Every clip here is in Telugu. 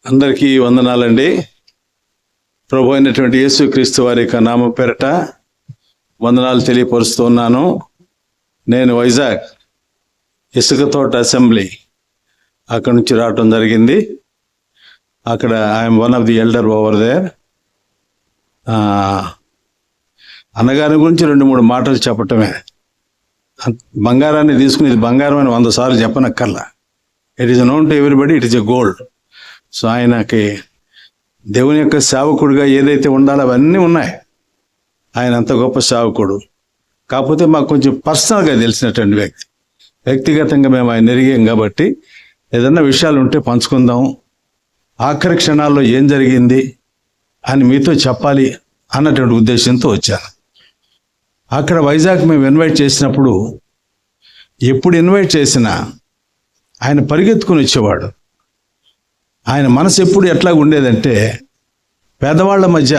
అందరికీ వందనాలండి. ప్రభు అయినటువంటి యేసుక్రీస్తు వారి యొక్క నామ పేరట వందనాలు తెలియపరుస్తున్నాను. నేను వైజాగ్ ఇసుకతోట అసెంబ్లీ అక్కడి నుంచి రావటం జరిగింది. అక్కడ I'm one of the elder over there. అన్నగారి గురించి 2-3 మాటలు చెప్పటమే. బంగారాన్ని తీసుకుని ఇది బంగారం అని 100 సార్లు చెప్పనక్కర్లా. It is known to everybody, it is a gold. So ఆయనకి దేవుని యొక్క సేవకుడిగా ఏదైతే ఉండాలో అవన్నీ ఉన్నాయి. ఆయన అంత గొప్ప సేవకుడు. కాకపోతే మాకు కొంచెం పర్సనల్గా తెలిసినటువంటి వ్యక్తిగతంగా మేము ఆయన ఎరిగాం కాబట్టి ఏదన్నా విషయాలు ఉంటే పంచుకుందాం, ఆఖరి క్షణాల్లో ఏం జరిగింది అని మీతో చెప్పాలి అన్నటువంటి ఉద్దేశంతో వచ్చాను. అక్కడ వైజాగ్ మేము ఇన్వైట్ చేసినప్పుడు ఎప్పుడు ఇన్వైట్ చేసినా ఆయన పరిగెత్తుకుని వచ్చేవాడు. ఆయన మనసు ఎప్పుడు ఎట్లా ఉండేదంటే పేదవాళ్ల మధ్య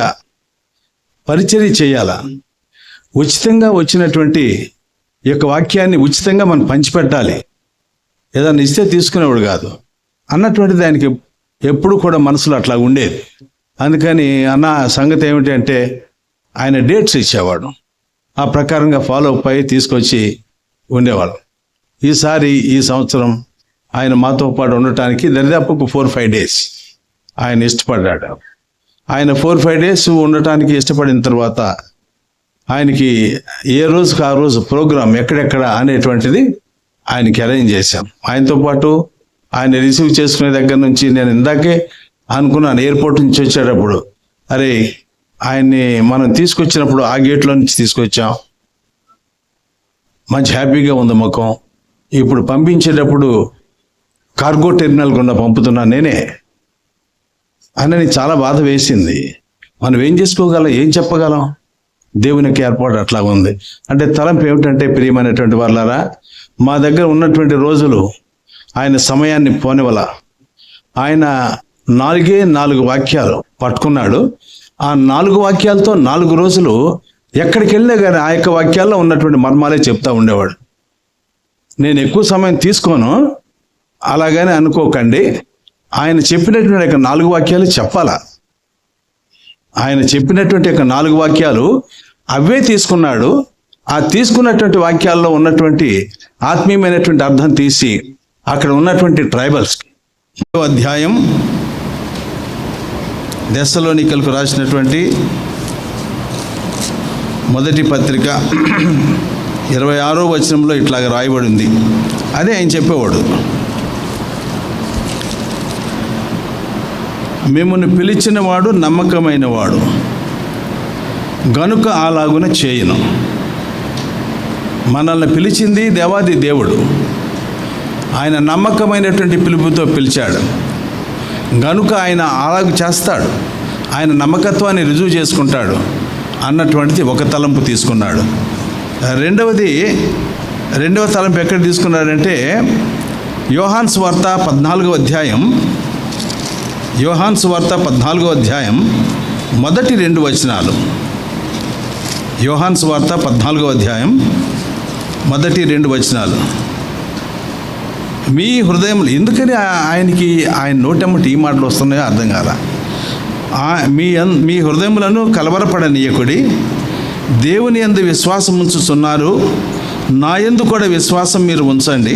పరిచర్య చేయాల, ఉచితంగా వచ్చినటువంటి ఈ యొక్క వాక్యాన్ని ఉచితంగా మనం పంచిపెట్టాలి, ఏదన్నా ఇస్తే తీసుకునేవాడు కాదు అన్నటువంటిది ఆయనకి ఎప్పుడు కూడా మనసులో అట్లా ఉండేది. అందుకని అన్న సంగతి ఏమిటి అంటే ఆయన డేట్స్ ఇచ్చేవాడు, ఆ ప్రకారంగా ఫాలో అప్ అయ్యి తీసుకొచ్చి ఉండేవాడు. ఈ సంవత్సరం ఆయన మాతో పాటు ఉండటానికి దరిదాపుకు 4-5 డేస్ ఆయన ఇష్టపడ్డాడు. ఆయన 4-5 డేస్ ఉండటానికి ఇష్టపడిన తర్వాత ఆయనకి ఏ రోజుకి ఆ రోజు ప్రోగ్రాం ఎక్కడెక్కడ అనేటువంటిది ఆయనకి అరేంజ్ చేశాం. ఆయనతో పాటు ఆయన రిసీవ్ చేసుకునే దగ్గర నుంచి నేను ఇందాకే అనుకున్నాను, ఎయిర్పోర్ట్ నుంచి వచ్చేటప్పుడు అరే ఆయన్ని మనం తీసుకొచ్చినప్పుడు ఆ గేట్లో నుంచి తీసుకొచ్చాం, మంచి హ్యాపీగా ఉంది ముఖం. ఇప్పుడు పంపించేటప్పుడు కార్గో టెర్మినల్ గుండా పంపుతున్నాను నేనే అని చాలా బాధ వేసింది. మనం ఏం చేసుకోగలం, ఏం చెప్పగలం? దేవునికి ఏర్పాటు అట్లా ఉంది. అంటే తలంపు ఏమిటంటే, ప్రియమైనటువంటి వాళ్ళారా, మా దగ్గర ఉన్నటువంటి రోజులు ఆయన సమయాన్ని పోనివల. ఆయన 4 వాక్యాలు పట్టుకున్నాడు. ఆ 4 వాక్యాలతో 4 రోజులు ఎక్కడికి వెళ్ళినా కానీ ఆ యొక్క వాక్యాల్లో ఉన్నటువంటి మర్మాలే చెప్తా ఉండేవాడు. నేను ఎక్కువ సమయం తీసుకోను అలాగని అనుకోకండి. ఆయన చెప్పినటువంటి యొక్క 4 వాక్యాలు చెప్పాలా. ఆయన చెప్పినటువంటి యొక్క 4 వాక్యాలు అవే తీసుకున్నాడు. ఆ తీసుకున్నటువంటి వాక్యాల్లో ఉన్నటువంటి ఆత్మీయమైనటువంటి అర్థం తీసి అక్కడ ఉన్నటువంటి ట్రైబల్స్కి. అధ్యాయం దెస్సలోనికలకు రాసినటువంటి మొదటి పత్రిక 26వ వచనంలో ఇట్లాగ రాయబడింది. అదే ఆయన చెప్పేవాడు, మిమ్మల్ని పిలిచిన వాడు నమ్మకమైన వాడు గనుక అలాగున చేయను. మనల్ని పిలిచింది దేవాది దేవుడు. ఆయన నమ్మకమైనటువంటి పిలుపుతో పిలిచాడు గనుక ఆయన అలాగ చేస్తాడు. ఆయన నమ్మకత్వాన్ని రుజువు చేసుకుంటాడు అన్నటువంటిది ఒక తలంపు తీసుకున్నాడు. రెండవ తలంపు ఎక్కడ తీసుకున్నాడంటే యోహాను సువార్త 14వ అధ్యాయం. యోహాను సువార్త 14వ అధ్యాయం మొదటి 2 వచనాలు. యోహాను సువార్త 14వ అధ్యాయం మొదటి 2 వచనాలు. మీ హృదయములు, ఎందుకని ఆయనకి ఆయన నోటెమ్మటి ఈ మాటలు వస్తున్నాయో అర్థం కాల. మీ హృదయములను కలవరపడనీయకుడి, దేవుని యందు విశ్వాసం ఉంచుతున్నారు, నా యందు కూడా విశ్వాసం మీరు ఉంచండి.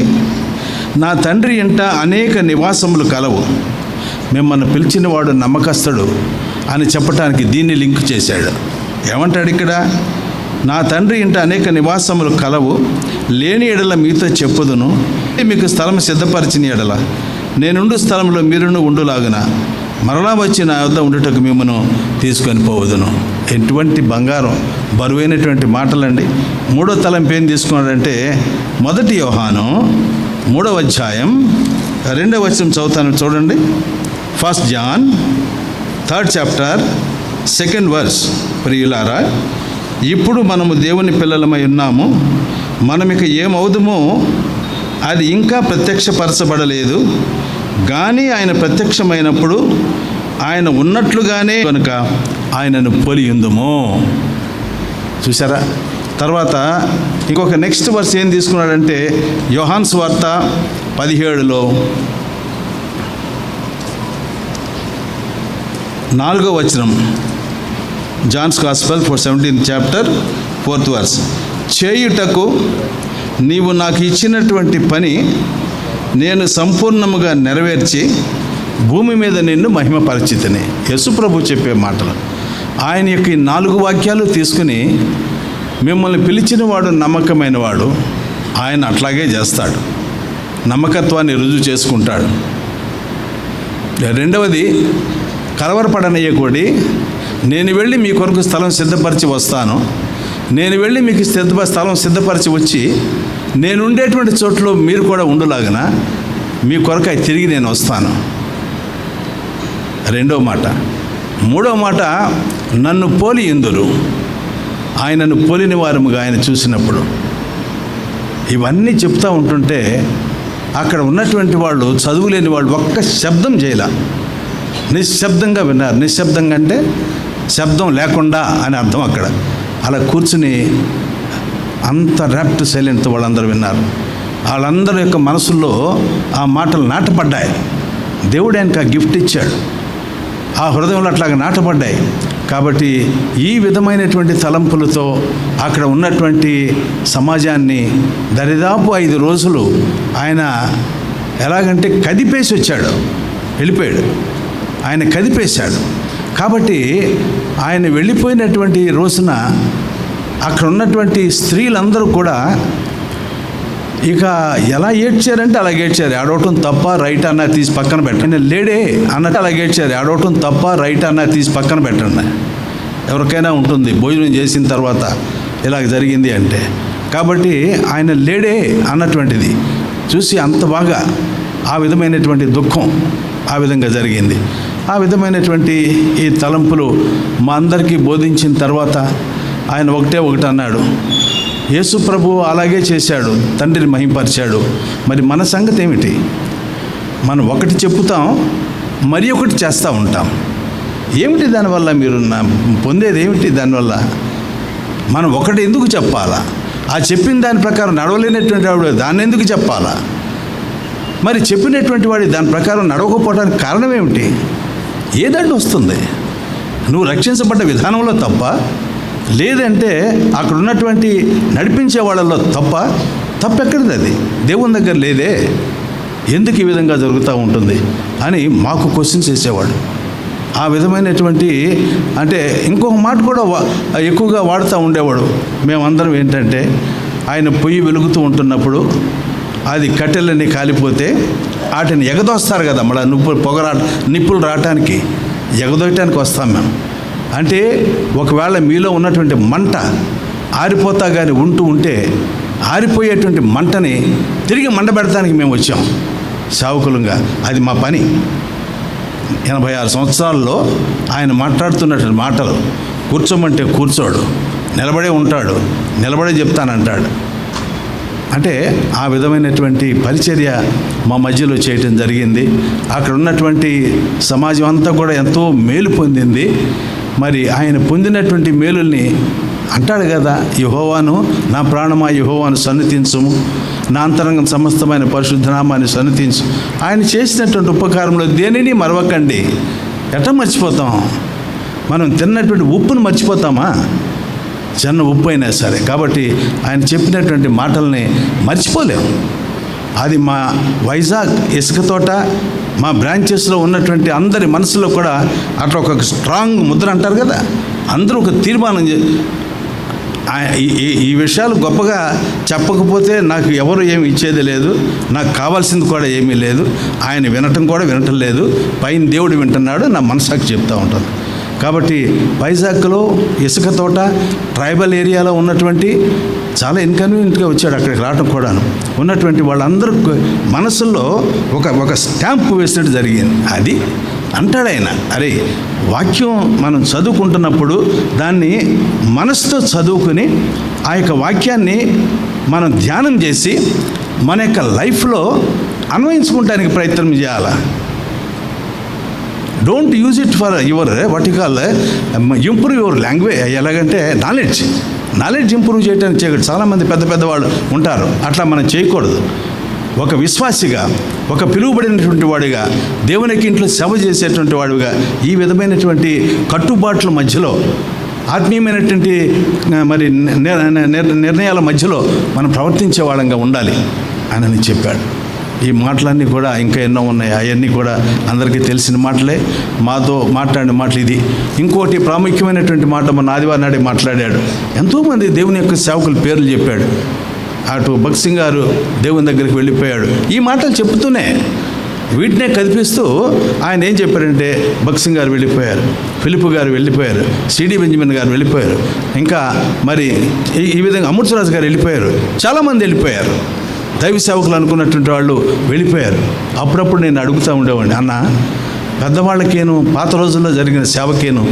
నా తండ్రి ఇంట అనేక నివాసములు కలవు, మిమ్మల్ని పిలిచిన వాడు నమ్మకస్తుడు అని చెప్పటానికి దీన్ని లింక్ చేశాడు. ఏమంటాడు ఇక్కడ? నా తండ్రి ఇంట అనేక నివాసములు కలవు, లేని ఎడల మీతో చెప్పుదును, మీకు స్థలం సిద్ధపరిచిన ఎడల నేనుండు స్థలంలో మీరును ఉండులాగున మరలా వచ్చి నా వద్ద ఉండుటకు మిమ్మను తీసుకొని పోవదును. ఎటువంటి బంగారం, బరువైనటువంటి మాటలండి. 3వ తలంపు ఏం తీసుకున్నాడంటే, 1 యోహాను 3వ అధ్యాయం 2వ వచనం చదువుతాను చూడండి. 1 John 3rd chapter 2nd verse. ప్రియులారా, ఇప్పుడు మనము దేవుని పిల్లలమై ఉన్నాము, మనం ఇక ఏమవుదుమో అది ఇంకా ప్రత్యక్షపరచబడలేదు, కానీ ఆయన ప్రత్యక్షమైనప్పుడు ఆయన ఉన్నట్లుగానే కనుక ఆయనను పోలియుందుము. చూసారా? తర్వాత ఇంకొక నెక్స్ట్ వర్స్ ఏం తీసుకున్నాడంటే యోహాను సువార్త 17లో 4వ వచనం, Johne's gospel 17th chapter 4th verse. చేయుటకు నీవు నాకు ఇచ్చినటువంటి పని నేను సంపూర్ణముగా నెరవేర్చి భూమి మీద నిన్ను మహిమపరిచితిని. యేసుప్రభు చెప్పే మాటలు. ఆయన యొక్క ఈ 4 వాక్యాలు తీసుకుని మిమ్మల్ని పిలిచిన వాడు నమ్మకమైన వాడు, ఆయన అట్లాగే చేస్తాడు, నమ్మకత్వాన్ని రుజువు చేసుకుంటాడు. రెండవది, కలవరపడనయ్యకూడి నేను వెళ్ళి మీ కొరకు స్థలం సిద్ధపరిచి వస్తాను, నేను వెళ్ళి మీకు స్థలం సిద్ధపరిచి వచ్చి నేను ఉండేటువంటి చోట్లో మీరు కూడా ఉండులాగన మీ కొరకు తిరిగి నేను వస్తాను. రెండవ మాట. మూడవ మాట, నన్ను పోలి ఇందురు. ఆయనను పోలిన వారముగా ఆయన చూసినప్పుడు. ఇవన్నీ చెప్తూ ఉంటుంటే అక్కడ ఉన్నటువంటి వాళ్ళు, చదువులేని వాళ్ళు ఒక్క శబ్దం చేయలే, నిశ్శబ్దంగా విన్నారు. నిశ్శబ్దంగా అంటే శబ్దం లేకుండా అని అర్థం. అక్కడ అలా కూర్చుని అంత ర్యాప్ట్ సైలెంట్ వాళ్ళందరూ విన్నారు. వాళ్ళందరి యొక్క మనసుల్లో ఆ మాటలు నాటపడ్డాయి. దేవుడు ఆయనకు ఆ గిఫ్ట్ ఇచ్చాడు, ఆ హృదయంలో అట్లాగా నాటపడ్డాయి. కాబట్టి ఈ విధమైనటువంటి తలంపులతో అక్కడ ఉన్నటువంటి సమాజాన్ని దరిదాపు 5 రోజులు ఆయన ఎలాగంటే కదిపేసి వచ్చాడు, వెళ్ళిపోయాడు. ఆయన కదిపేశాడు. కాబట్టి ఆయన వెళ్ళిపోయినటువంటి రోజున అక్కడ ఉన్నటువంటి స్త్రీలందరూ కూడా ఇక ఎలా ఏడ్చారంటే అలా ఏడ్చారు. ఆడవటం తప్ప రైట్ అన్న తీసి పక్కన పెట్టండి, లేడే అన్నట్టు అలా ఏడ్చారు. ఆడవటం తప్ప రైట్ అన్న తీసి పక్కన పెట్టండి. ఎవరికైనా ఉంటుంది భోజనం చేసిన తర్వాత ఇలాగ జరిగింది అంటే. కాబట్టి ఆయన లేడే అన్నటువంటిది చూసి అంత బాగా ఆ విధమైనటువంటి దుఃఖం ఆ విధంగా జరిగింది. ఆ విధమైనటువంటి ఈ తలంపులు మా అందరికీ బోధించిన తర్వాత ఆయన ఒకటి అన్నాడు. యేసు ప్రభు అలాగే చేశాడు, తండ్రిని మహింపరిచాడు. మరి మన సంగతి ఏమిటి? మనం ఒకటి చెప్పుతాం, మరి ఒకటి చేస్తూ ఉంటాం. ఏమిటి దానివల్ల మీరు పొందేది ఏమిటి? దానివల్ల మనం ఒకటి ఎందుకు చెప్పాలా? ఆ చెప్పిన దాని ప్రకారం నడవలేనటువంటి వాడు దాన్ని ఎందుకు చెప్పాలా? మరి చెప్పినటువంటి వాడి దాని ప్రకారం నడవకపోవడానికి కారణం ఏమిటి? ఏదంటే వస్తుంది? నువ్వు రక్షించబడ్డ విధానంలో తప్ప, లేదంటే అక్కడ ఉన్నటువంటి నడిపించే వాళ్ళలో తప్పెక్కడిది? అది దేవుని దగ్గర లేదే, ఎందుకు ఈ విధంగా జరుగుతూ ఉంటుంది అని మాకు క్వశ్చన్స్ చేసేవాడు. ఆ విధమైనటువంటి అంటే ఇంకొక మాట కూడా ఎక్కువగా వాడుతూ ఉండేవాడు. మేమందరం ఏంటంటే ఆయన పొయ్యి వెలుగుతూ ఉంటున్నప్పుడు అది కట్టెలన్నీ కాలిపోతే వాటిని ఎగదోస్తారు కదా, మళ్ళీ నిప్పులు రావటానికి ఎగదోయటానికి వస్తాం మేము. అంటే ఒకవేళ మీలో ఉన్నటువంటి మంట ఆరిపోతా కానీ ఉంటే ఆరిపోయేటువంటి మంటని తిరిగి మండబెడటానికి మేము వచ్చాం సేవకులుగా. అది మా పని. 86 సంవత్సరాల్లో ఆయన మాట్లాడుతున్నటువంటి మాటలు, కూర్చోమంటే కూర్చోడు, నిలబడే ఉంటాడు, నిలబడే చెప్తానంటాడు. అంటే ఆ విధమైనటువంటి పరిచర్య మా మధ్యలో చేయటం జరిగింది. అక్కడ ఉన్నటువంటి సమాజం అంతా కూడా ఎంతో మేలు పొందింది. మరి ఆయన పొందినటువంటి మేలుల్ని అంటాడు కదా, యెహోవాను నా ప్రాణమా యెహోవాను సన్నిధించుము, నా అంతరంగం సమస్తమైన పరిశుద్ధనామాన్ని సన్నిధించు. ఆయన చేసినటువంటి ఉపకారంలో దేనిని మరవకండి. ఎట్లా మర్చిపోతాం? మనం తిన్నటువంటి ఉప్పును మర్చిపోతామా? చిన్న ఉప్పు అయినా సరే. కాబట్టి ఆయన చెప్పినటువంటి మాటల్ని మర్చిపోలేము. అది మా వైజాగ్ ఇసుక తోట, మా బ్రాంచెస్లో ఉన్నటువంటి అందరి మనసులో కూడా అట్లా ఒక స్ట్రాంగ్ ముద్ర అంటారు కదా, అందరూ ఒక తీర్మానం ఈ విషయాలు గొప్పగా చెప్పకపోతే నాకు ఎవరు ఏమి ఇచ్చేది లేదు, నాకు కావాల్సింది కూడా ఏమీ లేదు, ఆయన వినటం లేదు, పైన దేవుడు వింటున్నాడు, నా మనసాకి చెప్తూ ఉంటాను. కాబట్టి వైజాగ్లో ఇసుక తోట ట్రైబల్ ఏరియాలో ఉన్నటువంటి చాలా ఇన్కన్వీనియంట్గా వచ్చాడు అక్కడికి రావడం కూడాను. ఉన్నటువంటి వాళ్ళందరూ మనసుల్లో ఒక స్టాంపు వేసినట్టు జరిగింది. అది అంటాడు ఆయన. అరే, వాక్యం మనం చదువుకుంటున్నప్పుడు దాన్ని మనసుతో చదువుకుని ఆ యొక్క వాక్యాన్ని మనం ధ్యానం చేసి మన యొక్క లైఫ్లో అన్వయించుకుంటానికి ప్రయత్నం చేయాలి. Don't use it for your what you call improve your language. ఎలాగంటే నాలెడ్జ్ ఇంప్రూవ్ చేయడానికి చేయకూడదు. చాలామంది పెద్ద వాళ్ళు ఉంటారు, అట్లా మనం చేయకూడదు. ఒక విశ్వాసిగా, ఒక పిలువబడినటువంటి వాడిగా, దేవునికి ఇంట్లో సేవ చేసేటువంటి వాడిగా ఈ విధమైనటువంటి కట్టుబాట్ల మధ్యలో, ఆత్మీయమైనటువంటి మరి నిర్ణయాల మధ్యలో మనం ప్రవర్తించే వాళ్ళంగా ఉండాలి అని చెప్పాడు. ఈ మాటలన్నీ కూడా ఇంకా ఎన్నో ఉన్నాయి. అవన్నీ కూడా అందరికీ తెలిసిన మాటలే. మాతో మాట్లాడిన మాటలు ఇది. ఇంకోటి ప్రాముఖ్యమైనటువంటి మాట మన ఆదివారం నాడే మాట్లాడాడు. ఎంతోమంది దేవుని యొక్క సేవకుల పేర్లు చెప్పాడు. అటు భగత్ సింగ్ గారు దేవుని దగ్గరికి వెళ్ళిపోయాడు. ఈ మాటలు చెప్తూనే వీటినే కదిపిస్తూ ఆయన ఏం చెప్పారంటే, భగత్ సింగ్ గారు వెళ్ళిపోయారు, ఫిలిప్ గారు వెళ్ళిపోయారు, సిడి బెంజమిన్ గారు వెళ్ళిపోయారు, ఇంకా మరి ఈ విధంగా అమృతరాజు గారు వెళ్ళిపోయారు, చాలామంది వెళ్ళిపోయారు. దైవ సేవకులు అనుకున్నటువంటి వాళ్ళు వెళ్ళిపోయారు. అప్పుడప్పుడు నేను అడుగుతూ ఉండేవాడిని, అన్న పెద్దవాళ్ళకేను పాత రోజుల్లో జరిగిన సేవకేను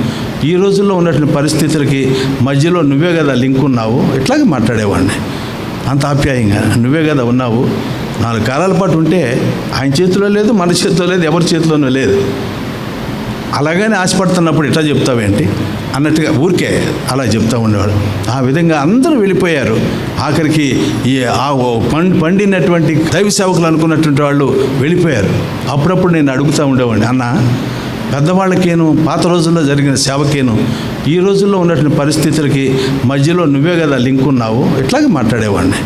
ఈ రోజుల్లో ఉన్నటువంటి పరిస్థితులకి మధ్యలో నువ్వే కదా లింక్ ఉన్నావు, ఇట్లాగే మాట్లాడేవాడిని అంత ఆప్యాయంగా. నువ్వే కదా ఉన్నావు, 4 కాలాల పాటు ఉంటే ఆయన చేతిలో లేదు, మన చేతిలో లేదు, ఎవరి చేతిలోనూ లేదు. అలాగనే ఆశపడుతున్నప్పుడు ఇట్లా చెప్తావేంటి అన్నట్టుగా ఊరికే అలా చెప్తూ ఉండేవాడు. ఆ విధంగా అందరూ వెళ్ళిపోయారు. ఆఖరికి ఈ పండినటువంటి దైవ సేవకులు అనుకున్నటువంటి వాళ్ళు వెళ్ళిపోయారు. అప్పుడప్పుడు నేను అడుగుతూ ఉండేవాడిని, అన్న పెద్దవాళ్ళకేను పాత రోజుల్లో జరిగిన సేవకేను ఈ రోజుల్లో ఉన్నటువంటి పరిస్థితులకి మధ్యలో నువ్వే కదా లింక్ ఉన్నావు, ఇట్లాగే మాట్లాడేవాడిని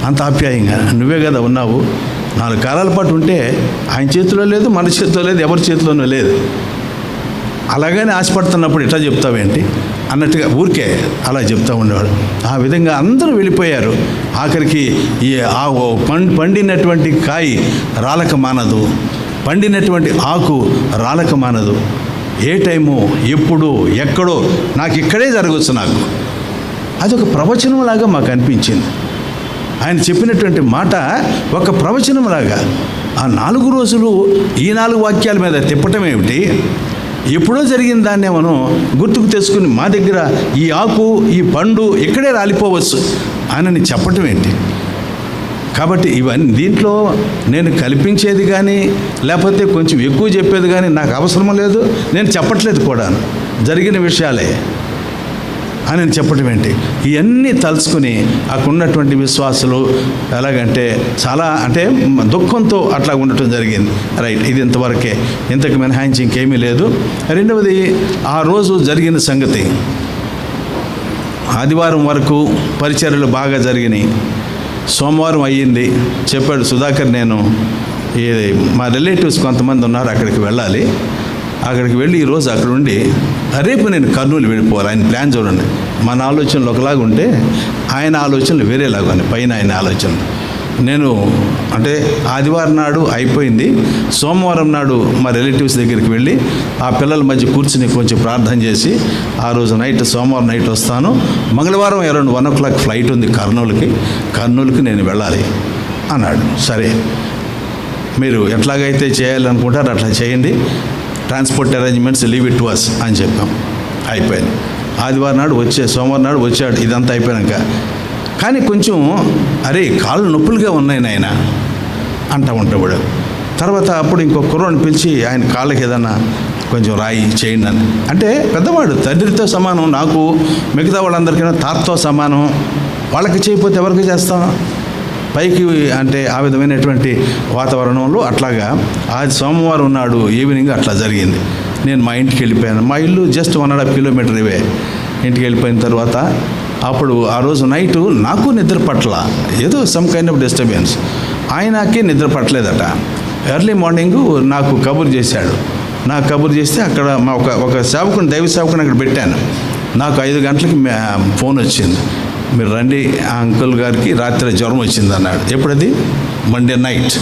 అంత ఆప్యాయంగా. నువ్వే కదా ఉన్నావు, 4 కాలాల పాటు ఉంటే ఆయన చేతిలో లేదు, మన చేతిలో లేదు, ఎవరి చేతిలోనూ లేదు. అలాగనే ఆశపడుతున్నప్పుడు ఇట్లా చెప్తావేంటి అన్నట్టుగా ఊరికే అలా చెప్తూ ఉండేవాడు. ఆ విధంగా అందరూ వెళ్ళిపోయారు. ఆఖరికి ఈ పండినటువంటి కాయ రాలక మానదు, పండినటువంటి ఆకు రాలక మానదు. ఏ టైము, ఎప్పుడు, ఎక్కడో నాకు ఇక్కడే జరగవచ్చు. నాకు అదొక ప్రవచనంలాగా మాకు అనిపించింది. ఆయన చెప్పినటువంటి మాట ఒక ప్రవచనంలాగా. ఆ 4 రోజులు ఈ 4 వాక్యాల మీద తిప్పటం ఏమిటి? ఎప్పుడో జరిగిన దాన్నే మనం గుర్తుకు తెచ్చుకుని మా దగ్గర ఈ ఆకు, ఈ పండు ఇక్కడే రాలిపోవచ్చు అని చెప్పటం ఏంటి? కాబట్టి ఇవన్నీ దీంట్లో నేను కల్పించేది కానీ లేకపోతే కొంచెం ఎక్కువ చెప్పేది కానీ నాకు అవసరం లేదు, నేను చెప్పట్లేదు కూడా, జరిగిన విషయాలే అని చెప్పటం ఏంటి? ఇవన్నీ తలుచుకుని అక్కడ ఉన్నటువంటి విశ్వాసులు ఎలాగంటే చాలా అంటే దుఃఖంతో అట్లా ఉండటం జరిగింది. రైట్, ఇది ఇంతవరకే, ఇంతకు మినహాయించి ఇంకేమీ లేదు. రెండవది, ఆ రోజు జరిగిన సంగతి, ఆదివారం వరకు పరిచర్యలు బాగా జరిగినాయి. సోమవారం అయ్యింది, చెప్పాడు సుధాకర్, నేను మా రిలేటివ్స్ కొంతమంది ఉన్నారు, అక్కడికి వెళ్ళాలి. అక్కడికి వెళ్ళి ఈరోజు అక్కడ ఉండి రేపు నేను కర్నూలు వెళ్ళిపోవాలి. ఆయన ప్లాన్ చూడండి. మన ఆలోచనలు ఒకలాగా ఉంటే ఆయన ఆలోచనలు వేరేలాగా ఉన్నాయి. పైన ఆయన ఆలోచనలు నేను అంటే ఆదివారం నాడు అయిపోయింది, సోమవారం నాడు మా రిలేటివ్స్ దగ్గరికి వెళ్ళి ఆ పిల్లల మధ్య కూర్చుని కొంచెం ప్రార్థన చేసి ఆ రోజు నైట్, సోమవారం నైట్ వస్తాను. మంగళవారం అరౌండ్ 1 o'clock ఫ్లైట్ ఉంది కర్నూలుకి నేను వెళ్ళాలి అన్నాడు. సరే, మీరు ఎట్లాగైతే చేయాలనుకుంటారు అట్లా చేయండి, transport arrangements leave it to us అని చెప్పాం. అయిపోయింది. ఆదివారం నాడు సోమవారం నాడు వచ్చాడు. ఇదంతా అయిపోయాక కానీ కొంచెం అరే కాళ్ళు నొప్పులుగా ఉన్నాయి నాయన అంటూ ఉంటాడు. తర్వాత అప్పుడు ఇంకో కుర్రోని పిలిచి ఆయన కాళ్ళకి ఏదన్నా కొంచెం రాయి చేయండి అని. అంటే పెద్దవాడు, తండ్రితో సమానం, నాకు మిగతా వాళ్ళందరికీ తాతతో సమానం. వాళ్ళకి చేయకపోతే ఎవరికి చేస్తాం? పైకి అంటే ఆ విధమైనటువంటి వాతావరణంలో అట్లాగా సోమవారం నాడు ఈవినింగ్ అట్లా జరిగింది. నేను మా ఇంటికి వెళ్ళిపోయాను. మా ఇల్లు జస్ట్ 1.5 kilometers ఇవే. ఇంటికి వెళ్ళిపోయిన తర్వాత అప్పుడు ఆ రోజు నైటు నాకు నిద్ర పట్ల, ఏదో సమ్ కైండ్ ఆఫ్ డిస్టర్బెన్స్. ఆయనకి నిద్ర పట్టలేదట. ఎర్లీ మార్నింగు నాకు కబురు చేశాడు. నాకు కబురు చేస్తే అక్కడ మా ఒక సేవకుని, దైవ సేవకుని అక్కడ పెట్టాను. నాకు 5 గంటలకి ఫోన్ వచ్చింది, మీరు రండి, ఆ అంకుల్ గారికి రాత్రి జ్వరం వచ్చింది అన్నాడు. ఎప్పుడది? మండే నైట్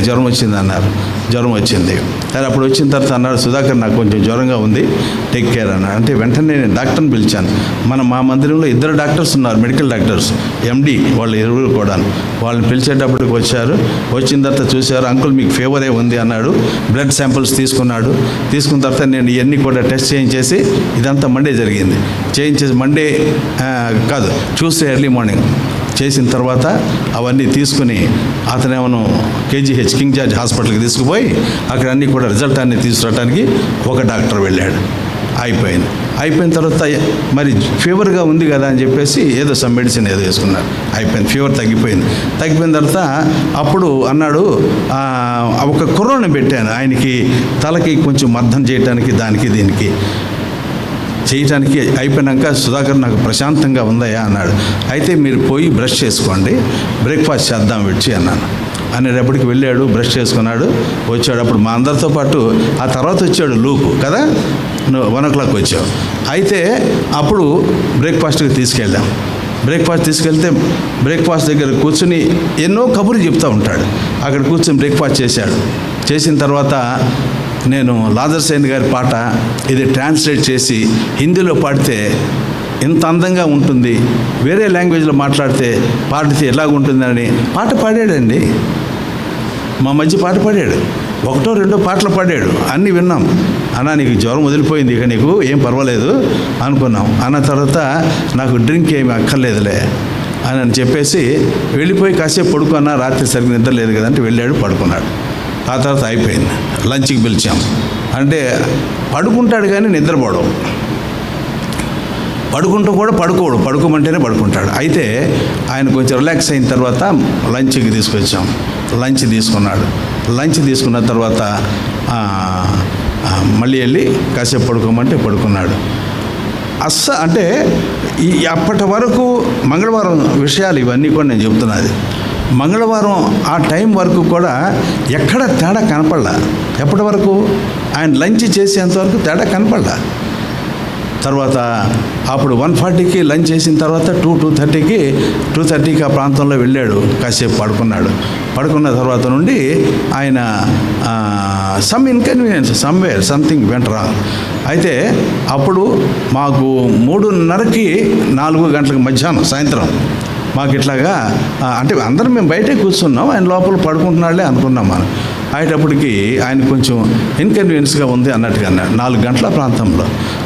జ్వరం వచ్చింది అన్నారు. జ్వరం వచ్చింది. సరే, అప్పుడు వచ్చిన తర్వాత అన్నాడు, సుధాకర్ నాకు కొంచెం జ్వరంగా ఉంది, టేక్ కేర్ అన్నాడు. అంటే వెంటనే నేను డాక్టర్ని పిలిచాను. మా మందిరంలో 2 డాక్టర్స్ ఉన్నారు, మెడికల్ డాక్టర్స్, ఎండి వాళ్ళు 20 కూడా. వాళ్ళని పిలిచేటప్పటికి వచ్చారు. వచ్చిన తర్వాత చూశారు, అంకుల్ మీకు ఫీవరే ఉంది అన్నాడు. బ్లడ్ శాంపిల్స్ తీసుకున్నాడు. తీసుకున్న తర్వాత నేను ఇవన్నీ కూడా టెస్ట్ చేయించేసి, ఇదంతా మండే జరిగింది, చేయించేసి మండే కాదు ట్యూస్డే ఎర్లీ మార్నింగ్ చేసిన తర్వాత అవన్నీ తీసుకుని అతనేమో కేజీహెచ్ కింగ్ జార్జ్ హాస్పిటల్కి తీసుకుపోయి అక్కడ అన్నీ కూడా రిజల్ట్ అన్నీ తీసుకురావడానికి ఒక డాక్టర్ వెళ్ళాడు. అయిపోయిన తర్వాత మరి ఫీవర్గా ఉంది కదా అని చెప్పేసి ఏదో సమ్ మెడిసిన్ ఏదో వేసుకున్నారు. అయిపోయింది, ఫీవర్ తగ్గిపోయిన తర్వాత అప్పుడు అన్నాడు, ఒక కుర్రోని పెట్టాను ఆయనకి తలకి కొంచెం మర్దం చేయడానికి దానికి దీనికి చేయటానికి. అయిపోయినాక సుధాకర్ నాకు ప్రశాంతంగా ఉందయ్యా అన్నాడు. అయితే మీరు పోయి బ్రష్ చేసుకోండి, బ్రేక్ఫాస్ట్ చేద్దాం వచ్చి అన్నాను. అనేటప్పటికి వెళ్ళాడు, బ్రష్ చేసుకున్నాడు, వచ్చాడు. అప్పుడు మా అందరితో పాటు ఆ తర్వాత వచ్చాడు లూకు కదా, 1 o'clock వచ్చావు. అయితే అప్పుడు బ్రేక్ఫాస్ట్కి తీసుకెళ్ళాం. తీసుకెళ్తే బ్రేక్ఫాస్ట్ దగ్గర కూర్చుని ఎన్నో కబుర్లు చెప్తూ ఉంటాడు. అక్కడ కూర్చొని బ్రేక్ఫాస్ట్ చేసిన తర్వాత నేను లాజర్ సేన్ గారి పాట ఇది ట్రాన్స్లేట్ చేసి హిందీలో పాడితే ఎంత అందంగా ఉంటుంది, వేరే లాంగ్వేజ్లో పాడితే ఎలాగుంటుందని పాట పాడాడండి. మా మధ్య పాట పాడాడు, 1 2 పాటలు పాడాడు, అన్నీ విన్నాం. అన్న నీకు జ్వరం వదిలిపోయింది, ఇక నీకు ఏం పర్వాలేదు అనుకున్నాం. అన్న తర్వాత నాకు డ్రింక్ ఏమి అక్కర్లేదులే అని చెప్పేసి వెళ్ళిపోయి కాసేపు పడుకున్నా. రాత్రి సరిగ్గా నిద్ర లేదు కదంటే వెళ్ళాడు, పడుకున్నాడు. ఆ తర్వాత అయిపోయింది, లంచ్కి పిలిచాం. అంటే పడుకుంటాడు కానీ నిద్రపోవడం, పడుకుంటూ కూడా పడుకోమంటేనే పడుకుంటాడు. అయితే ఆయన కొంచెం రిలాక్స్ అయిన తర్వాత లంచ్కి తీసుకొచ్చాం. లంచ్ తీసుకున్న తర్వాత మళ్ళీ వెళ్ళి కాసేపు పడుకోమంటే పడుకున్నాడు. అంటే అప్పటి వరకు మంగళవారం విషయాలు ఇవన్నీ కూడా నేను చెబుతున్నది. మంగళవారం ఆ టైం వరకు కూడా ఎక్కడ తేడా కనపడలా. ఎప్పటి వరకు ఆయన లంచ్ చేసేంతవరకు తేడా కనపడలా. తర్వాత అప్పుడు 1:40కి లంచ్ చేసిన తర్వాత 2:30కి ఆ ప్రాంతంలో వెళ్ళాడు, కాసేపు పడుకున్న తర్వాత నుండి ఆయన సమ్ ఇన్కన్వీనియన్స్ సంథింగ్ వెంట రాంగ్. అయితే అప్పుడు మాకు 3:30కి 4 గంటలకు మధ్యాహ్నం సాయంత్రం మాకు ఇట్లాగా అంటే అందరం మేము బయటే కూర్చున్నాం, ఆయన లోపల పడుకుంటున్నాళ్ళే అనుకున్నాం మనం. అయ్యేటప్పటికి ఆయన కొంచెం ఇన్కన్వీనియన్స్గా ఉంది అన్నట్టుగా అన్నాడు. 4 గంటల ప్రాంతంలో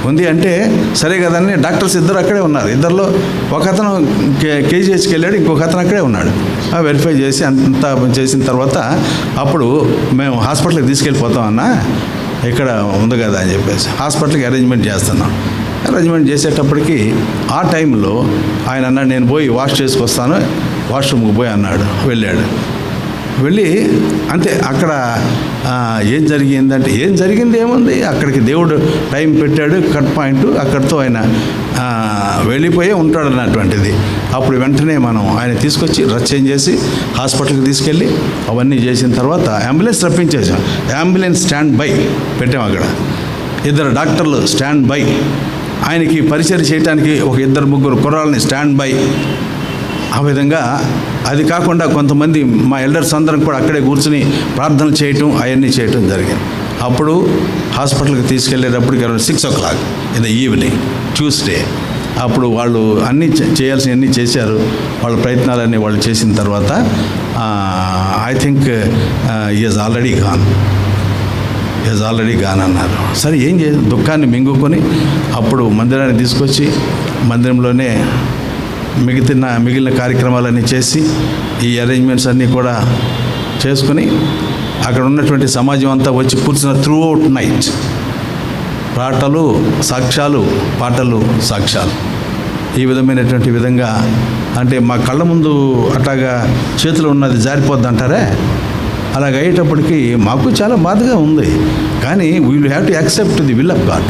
ఉంది అంటే సరే కదని డాక్టర్స్ ఇద్దరు అక్కడే ఉన్నారు. ఇద్దరిలో ఒక అతను కేజీహెచ్కి వెళ్ళాడు, ఇంకొక అతను అక్కడే ఉన్నాడు. వెరిఫై చేసి అంతా చేసిన తర్వాత అప్పుడు మేము హాస్పిటల్కి తీసుకెళ్ళిపోతాం అన్న, ఇక్కడ ఉంది కదా అని చెప్పేసి హాస్పిటల్కి అరేంజ్మెంట్ చేసేటప్పటికి ఆ టైంలో ఆయన అన్నాడు, నేను పోయి వాష్ చేసుకొస్తాను, వాష్రూమ్కి పోయి అన్నాడు. వెళ్ళి అంతే. అక్కడ ఏం జరిగింది ఏముంది, అక్కడికి దేవుడు టైం పెట్టాడు, కట్ పాయింట్, అక్కడితో ఆయన వెళ్ళిపోయే ఉంటాడు అన్నటువంటిది. అప్పుడు వెంటనే మనం ఆయన తీసుకొచ్చి డ్రెస్ చేంజ్ చేసి హాస్పిటల్కి తీసుకెళ్ళి అవన్నీ చేసిన తర్వాత అంబులెన్స్ రప్పించేసాం. అంబులెన్స్ స్టాండ్ బై పెట్టాం. అక్కడ 2 డాక్టర్లు స్టాండ్ బై, ఆయనకి పరిచయం చేయడానికి ఒక 2-3 కుర్రాళ్ళని స్టాండ్ బై. ఆ విధంగా అది కాకుండా కొంతమంది మా ఎల్డర్స్ అందరం కూడా అక్కడే కూర్చుని ప్రార్థన చేయటం అవన్నీ చేయటం జరిగింది. అప్పుడు హాస్పిటల్కి తీసుకెళ్ళేటప్పటికి 6 o'clock in the evening Tuesday. అప్పుడు వాళ్ళు అన్నీ చేయాల్సినవన్నీ చేశారు. వాళ్ళ ప్రయత్నాలన్నీ వాళ్ళు చేసిన తర్వాత I think is already gone అన్నారు. సరే ఏం చేయాలి, దుఃఖాన్ని మింగుకొని అప్పుడు మందిరాన్ని తీసుకొచ్చి మందిరంలోనే మిగిలిన కార్యక్రమాలన్నీ చేసి ఈ అరేంజ్మెంట్స్ అన్నీ కూడా చేసుకుని అక్కడ ఉన్నటువంటి సమాజం అంతా వచ్చి కూర్చున్న త్రూ అవుట్ నైట్ పాటలు సాక్ష్యాలు ఈ విధమైనటువంటి విధంగా. అంటే మా కళ్ళ ముందు అట్లాగా చేతిలో ఉన్నది జారిపోద్ది అంటారే, అలాగ అయ్యేటప్పటికీ మాకు చాలా బాధగా ఉంది. కానీ we will have to accept the will of God.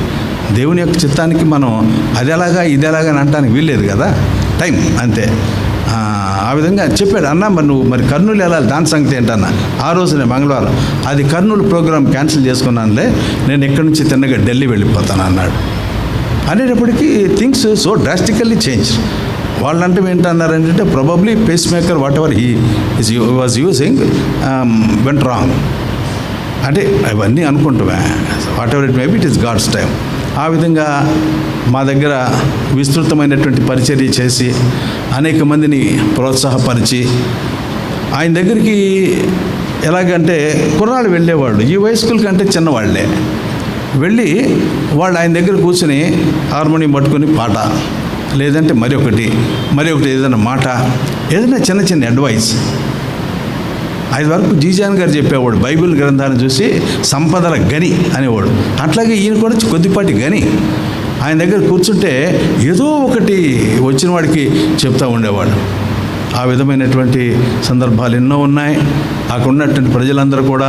దేవుని యొక్క చిత్తానికి మనం అది ఎలాగా ఇది ఎలాగా అని అనడానికి వీల్లేదు కదా, టైం అంతే. ఆ విధంగా చెప్పాడు. అన్న మరి కర్నూలు వెళ్ళాలి, దాని సంగతి ఏంటన్నా. ఆ రోజునే మంగళవారం అది కర్నూలు ప్రోగ్రామ్ క్యాన్సిల్ చేసుకున్నానులే, నేను ఇక్కడి నుంచి తిన్నగా ఢిల్లీ వెళ్ళిపోతాను అన్నాడు. అనేటప్పటికీ థింగ్స్ సో డ్రాస్టికల్లీ చేంజ్. వాళ్ళంటే ఏంటన్నారంటే probably pacemaker whatever he was using went wrong. అంటే అవన్నీ అనుకుంటామే, whatever it maybe it is God's time. ఆ విధంగా మా దగ్గర విస్తృతమైనటువంటి పరిచర్య చేసి అనేక మందిని ప్రోత్సాహపరిచి ఆయన దగ్గరికి ఎలాగంటే కుర్రాళ్ళు వెళ్ళేవాళ్ళు, ఈ వయస్కుల కంటే చిన్నవాళ్ళే వెళ్ళి వాళ్ళు ఆయన దగ్గర కూర్చొని హార్మోనియం పట్టుకొని పాట, లేదంటే మరొకటి ఏదైనా మాట, ఏదైనా చిన్న అడ్వైస్ అది వరకు జీజాన్ గారు చెప్పేవాడు, బైబిల్ గ్రంథాన్ని చూసి సంపదల గని అనేవాడు. అట్లాగే ఈయన కూడా కొద్దిపాటి గని. ఆయన దగ్గర కూర్చుంటే ఏదో ఒకటి వచ్చిన వాడికి చెప్తూ ఉండేవాడు. ఆ విధమైనటువంటి సందర్భాలు ఎన్నో ఉన్నాయి. అక్కడ ఉన్నటువంటి ప్రజలందరూ కూడా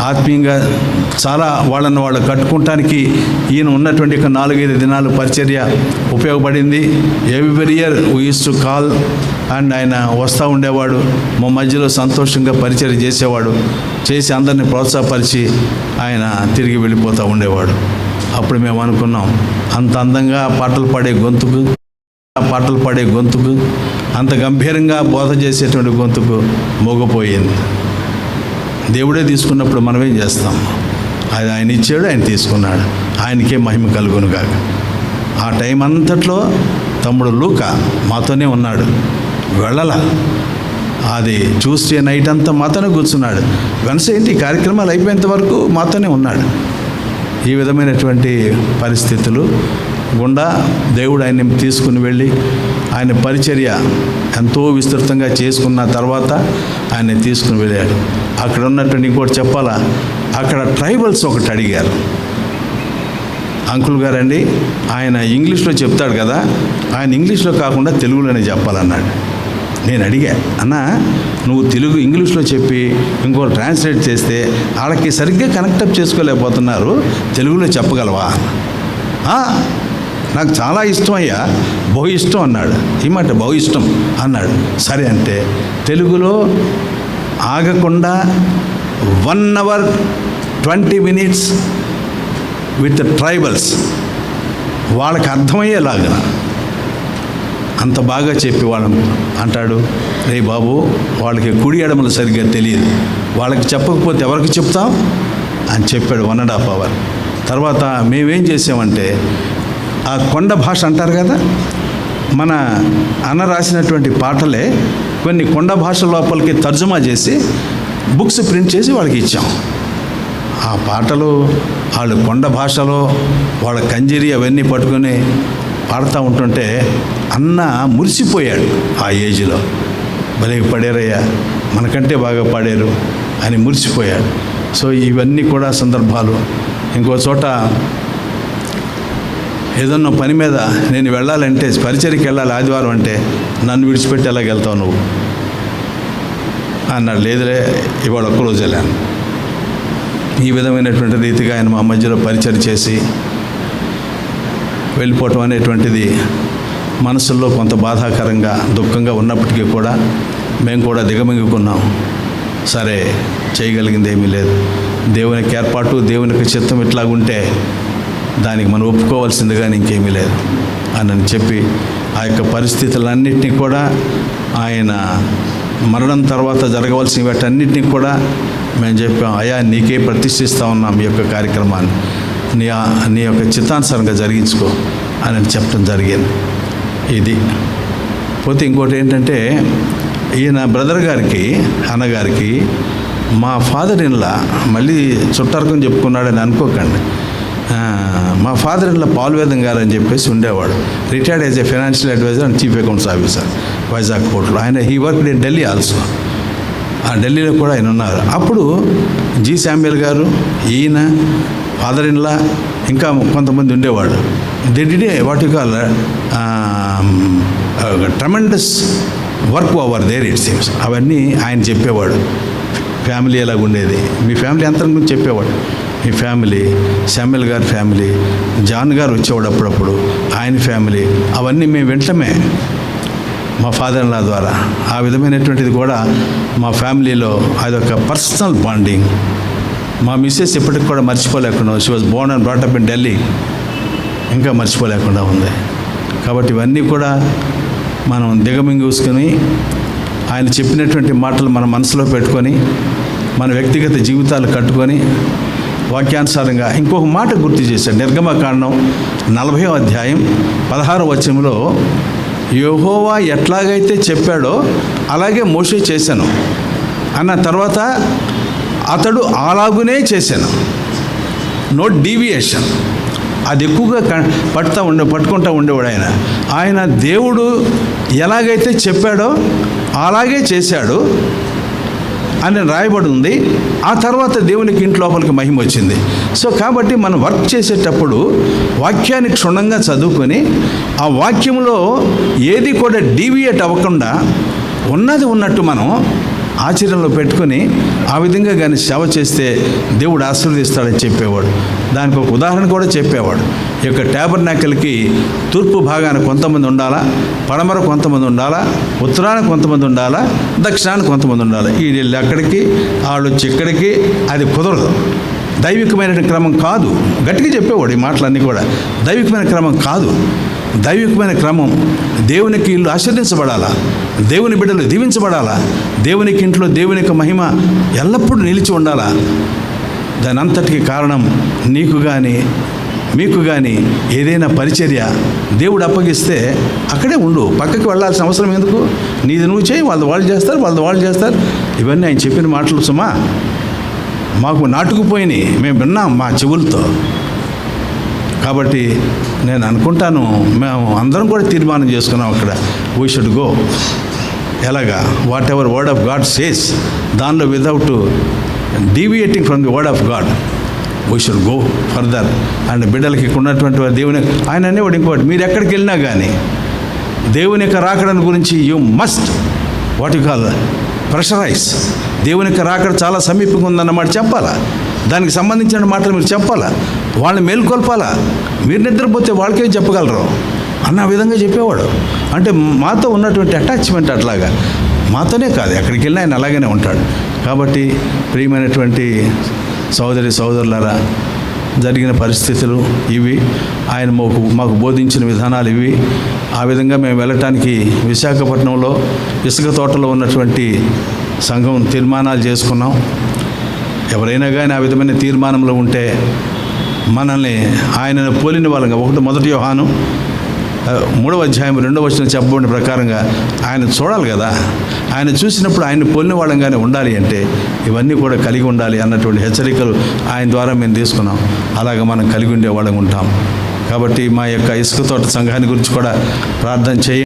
ఆత్మీయంగా చాలా వాళ్ళని వాళ్ళు కట్టుకోవటానికి ఈయన ఉన్నటువంటి 4-5 దినాలు పరిచర్య ఉపయోగపడింది. Every year we use to call and ఆయన వస్తూ ఉండేవాడు. మా మధ్యలో సంతోషంగా పరిచర్య చేసేవాడు. చేసి అందరినీ ప్రోత్సాహపరిచి ఆయన తిరిగి వెళ్ళిపోతూ ఉండేవాడు. అప్పుడు మేము అనుకున్నాం, అంత అందంగా పాటలు పాడే గొంతుకు అంత గంభీరంగా బోధ చేసేటువంటి గొంతుకు మోగపోయింది. దేవుడే తీసుకున్నప్పుడు మనం ఏం చేస్తాం? అది ఆయన ఇచ్చాడు, ఆయన తీసుకున్నాడు. ఆయనకే మహిమ కలుగును కాక. ఆ టైం అంతట్లో తమ్ముడు లూకా మాతోనే ఉన్నాడు. వెళ్ళాల అది ట్యూస్డే నైట్ అంతా మాతోనే కూర్చున్నాడు. వెన్స్డే కార్యక్రమాలు అయిపోయేంత వరకు మాతోనే ఉన్నాడు. ఈ విధమైనటువంటి పరిస్థితులు గుండా దేవుడు ఆయన్ని తీసుకుని వెళ్ళి ఆయన పరిచర్య ఎంతో విస్తృతంగా చేసుకున్న తర్వాత ఆయన తీసుకుని వెళ్ళాడు. అక్కడ ఉన్నటువంటి ఇంకోటి చెప్పాలా, అక్కడ ట్రైబల్స్ ఒకటి అడిగారు, అంకుల్ గారండి ఆయన ఇంగ్లీష్లో చెప్తాడు కదా, ఆయన ఇంగ్లీష్లో కాకుండా తెలుగులోనే చెప్పాలన్నాడు. నేను అడిగా, అన్నా నువ్వు తెలుగు ఇంగ్లీష్లో చెప్పి ఇంకో ట్రాన్స్లేట్ చేస్తే వాళ్ళకి సరిగ్గా కనెక్టప్ చేసుకోలేకపోతున్నారు, తెలుగులో చెప్పగలవా? నాకు చాలా ఇష్టం అయ్యా, బహు ఇష్టం అన్నాడు. ఈ మాట బహు ఇష్టం అన్నాడు. సరే అంటే తెలుగులో ఆగకుండా 1 hour 20 minutes విత్ ట్రైబల్స్ వాళ్ళకి అర్థమయ్యేలాగా అంత బాగా చెప్పి వాళ్ళని అంటాడు, రే బాబు వాళ్ళకి కుడి ఎడమలు సరిగ్గా తెలియదు, వాళ్ళకి చెప్పకపోతే ఎవరికి చెప్తాం అని చెప్పాడు. 1.5 hour తర్వాత మేమేం చేసామంటే ఆ కొండ భాష అంటారు కదా, మన అన్న రాసినటువంటి పాటలే కొన్ని కొండ భాష లోపలికి తర్జుమా చేసి బుక్స్ ప్రింట్ చేసి వాళ్ళకి ఇచ్చాం. ఆ పాటలు వాళ్ళు కొండ భాషలో వాళ్ళ కంజరి అవన్నీ పట్టుకొని పాడుతూ ఉంటుంటే అన్న మురిసిపోయాడు. ఆ ఏజ్లో భలే పాడారయ్యా, మనకంటే బాగా పాడారు అని మురిసిపోయాడు. సో ఇవన్నీ కూడా సందర్భాలు. ఇంకో చోట ఏదన్నా పని మీద నేను వెళ్ళాలంటే, పరిచర్యకి వెళ్ళాలి ఆదివారం అంటే, నన్ను విడిచిపెట్టి ఎలాగ వెళ్తావు నువ్వు అన్నాడు. లేదులే ఇవాళ ఒక్కరోజు వెళ్ళాను. ఈ విధమైనటువంటి రీతిగా ఆయన మా మధ్యలో పరిచర్య చేసి వెళ్ళిపోవటం అనేటువంటిది మనసుల్లో కొంత బాధాకరంగా దుఃఖంగా ఉన్నప్పటికీ కూడా మేము కూడా దిగమింగుకున్నాం. సరే చేయగలిగింది ఏమీ లేదు, దేవునికి ఏర్పాటు, దేవునికి చిత్తం ఇట్లాగుంటే దానికి మనం ఒప్పుకోవాల్సింది కానీ ఇంకేమీ లేదు అని చెప్పి ఆ యొక్క పరిస్థితులన్నింటినీ కూడా ఆయన మరణం తర్వాత జరగవలసిన వాటన్నిటినీ కూడా మేము చెప్పాం, అయ్యా నీకే ప్రతిష్ఠిస్తూ ఉన్నాం ఈ యొక్క కార్యక్రమాన్ని, నీ యొక్క చిత్తానుసారంగా జరిగించుకో అని చెప్పడం జరిగింది. ఇది పోతే ఇంకోటి ఏంటంటే, ఈయన బ్రదర్ గారికి అన్నగారికి మా ఫాదర్ ఇన్లా మళ్ళీ చుట్టారకం చెప్పుకున్నాడని అనుకోకండి, మా ఫాదర్ ఇన్లా పాల్వేదం గారు అని చెప్పేసి ఉండేవాడు. Retired as a financial advisor and chief accounts officer Vizag కోర్టులో. ఆయన he worked in Delhi also. ఆ ఢిల్లీలో కూడా ఆయన ఉన్నారు. అప్పుడు జి శామ్యుల్ గారు, ఈయన ఫాదర్ ఇన్లా ఇంకా కొంతమంది ఉండేవాడు. They did what you call tremendous work over there it seems. అవన్నీ ఆయన చెప్పేవాడు. ఫ్యామిలీ ఎలాగ ఉండేది, మీ ఫ్యామిలీ అంతా గురించి చెప్పేవాడు. మీ ఫ్యామిలీ, శామ్యుల్ గారి ఫ్యామిలీ, జాన్ గారు వచ్చేవాడు అప్పుడప్పుడు, ఆయన ఫ్యామిలీ, అవన్నీ మేము వింటమే మా ఫాదర్ ఇన్ లా ద్వారా. ఆ విధమైనటువంటిది కూడా మా ఫ్యామిలీలో అదొక పర్సనల్ బాండింగ్. మా మిస్సెస్ ఇప్పటికి కూడా మర్చిపోలేకుండా, she was born and brought up in Delhi, ఇంకా మర్చిపోలేకుండా ఉంది. కాబట్టి ఇవన్నీ కూడా మనం దిగమింగూసుకొని ఆయన చెప్పినటువంటి మాటలు మన మనసులో పెట్టుకొని మన వ్యక్తిగత జీవితాలు కట్టుకొని వాక్యానుసారంగా ఇంకొక మాట గుర్తు చేశాడు. నిర్గమకాండం 40వ అధ్యాయం 16వ వచనంలో, యెహోవా ఎట్లాగైతే చెప్పాడో అలాగే మోషే చేశాను అన్న తర్వాత అతడు అలాగునే చేశాను, నో డీవియేషన్. అది ఎక్కువగా పట్టుకుంటూ ఉండేవాడు ఆయన. ఆయన దేవుడు ఎలాగైతే చెప్పాడో అలాగే చేశాడు అని రాయబడి ఉంది. ఆ తర్వాత దేవునికి ఇంటి లోపలికి మహిమ వచ్చింది. సో కాబట్టి మనం వర్క్ చేసేటప్పుడు వాక్యాన్ని క్షుణ్ణంగా చదువుకొని ఆ వాక్యంలో ఏది కూడా డీవియేట్ అవ్వకుండా ఉన్నది ఉన్నట్టు మనం ఆచరణలో పెట్టుకొని ఆ విధంగా కానీ సేవ చేస్తే దేవుడు ఆశీర్వదిస్తాడని చెప్పేవాడు. దానికి ఒక ఉదాహరణ కూడా చెప్పేవాడు. ఈ యొక్క ట్యాబర్నాకిల్కి తూర్పు భాగాన కొంతమంది ఉండాలా, పడమర కొంతమంది ఉండాలా, ఉత్తరాన కొంతమంది ఉండాలా, దక్షిణాన కొంతమంది ఉండాలా. వీళ్ళు అక్కడికి వాళ్ళు వచ్చి ఇక్కడికి, అది కుదరదు. దైవికమైన క్రమం కాదు. గట్టిగా చెప్పేవాడు ఈ మాటలన్నీ కూడా. దైవికమైన క్రమం కాదు. దైవికమైన క్రమం దేవునికి ఇల్లు ఆశీర్వదించబడాలా, దేవుని బిడ్డలు దీవించబడాలా, దేవునికి ఇంట్లో దేవునికి మహిమ ఎల్లప్పుడూ నిలిచి ఉండాలా. దాని అంతటికి కారణం నీకు కానీ మీకు కానీ ఏదైనా పరిచర్య దేవుడు అప్పగిస్తే అక్కడే ఉండు, పక్కకి వెళ్ళాల్సిన అవసరం ఎందుకు? నీది నువ్వు చేయి, వాళ్ళు చేస్తారు, వాళ్ళు చేస్తారు. ఇవన్నీ ఆయన చెప్పిన మాటలు సుమా మాకు నాటుకుపోయినాయి, మేము విన్నాం మా చెవులతో. కాబట్టి నేను అనుకుంటాను మేము అందరం కూడా తీర్మానం చేసుకున్నాం అక్కడ వీ షుడ్ గో. ఎలాగా? Whatever word of God says, దానిలో without deviating from the word of God we should go further. And బిడ్డలకి ఉన్నటువంటి వారు దేవుని ఆయన అనేవాడు ఇంకోటి, మీరు ఎక్కడికి వెళ్ళినా కానీ దేవుని యొక్క రాకడని గురించి you must what you call pressurise. దేవుని యొక్క రాకడ చాలా సమీపంగా ఉందన్నమాట చెప్పాలా, దానికి సంబంధించిన మాటలు మీరు చెప్పాలా, వాళ్ళని మేల్కొల్పాలా. మీరు నిద్రపోతే వాళ్ళకేం చెప్పగలరు అన్న విధంగా చెప్పేవాడు. అంటే మాతో ఉన్నటువంటి అటాచ్మెంట్ అట్లాగా, మాతోనే కాదు ఎక్కడికి వెళ్ళినా ఆయన అలాగనే ఉంటాడు. కాబట్టి ప్రియమైనటువంటి సోదరి సోదరులారా, జరిగిన పరిస్థితులు ఇవి, ఆయన మాకు బోధించిన విధానాలు ఇవి. ఆ విధంగా మేము వెళ్ళటానికి విశాఖపట్నంలో ఇసుక తోటలో ఉన్నటువంటి సంఘం తీర్మానాలు చేసుకున్నాం. ఎవరైనా కానీ ఆ విధమైన తీర్మానంలో ఉంటే మనల్ని ఆయనను పోలిన వాళ్ళంగా, 1 యోహాను 3వ అధ్యాయం 2వ వచనం చెప్పబడిన ప్రకారంగా ఆయన చూడాలి కదా. ఆయన చూసినప్పుడు ఆయన పోలిన వాళ్ళంగానే ఉండాలి అంటే ఇవన్నీ కూడా కలిగి ఉండాలి అన్నటువంటి హెచ్చరికలు ఆయన ద్వారా మేము తీసుకున్నాం. అలాగ మనం కలిగి ఉండే వాళ్ళం ఉంటాం. కాబట్టి మా యొక్క ఇసుక తోట సంఘాన్ని గురించి కూడా ప్రార్థన చేయండి.